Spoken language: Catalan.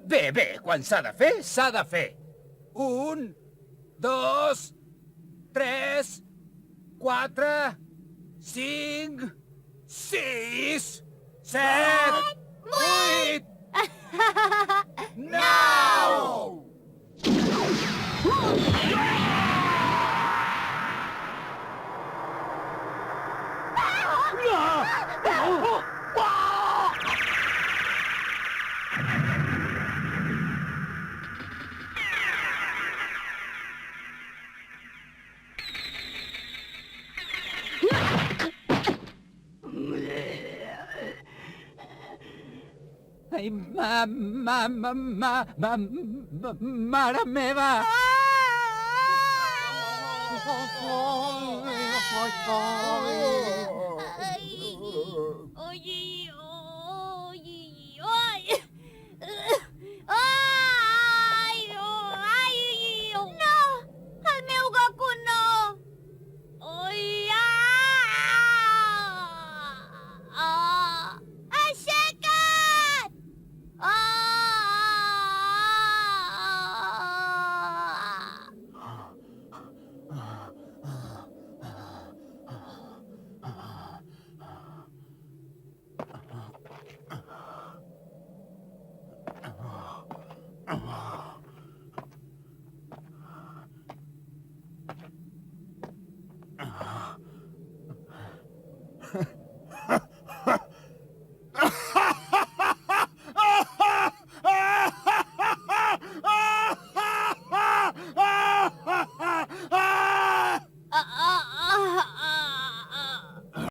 Bé, bé, quan s'ha de fer, s'ha de fer. 1, 2, 3, 4, 5, 6, 7, 8, 9! Ai, mare meva! No! El meu Goku no! Aixeca't!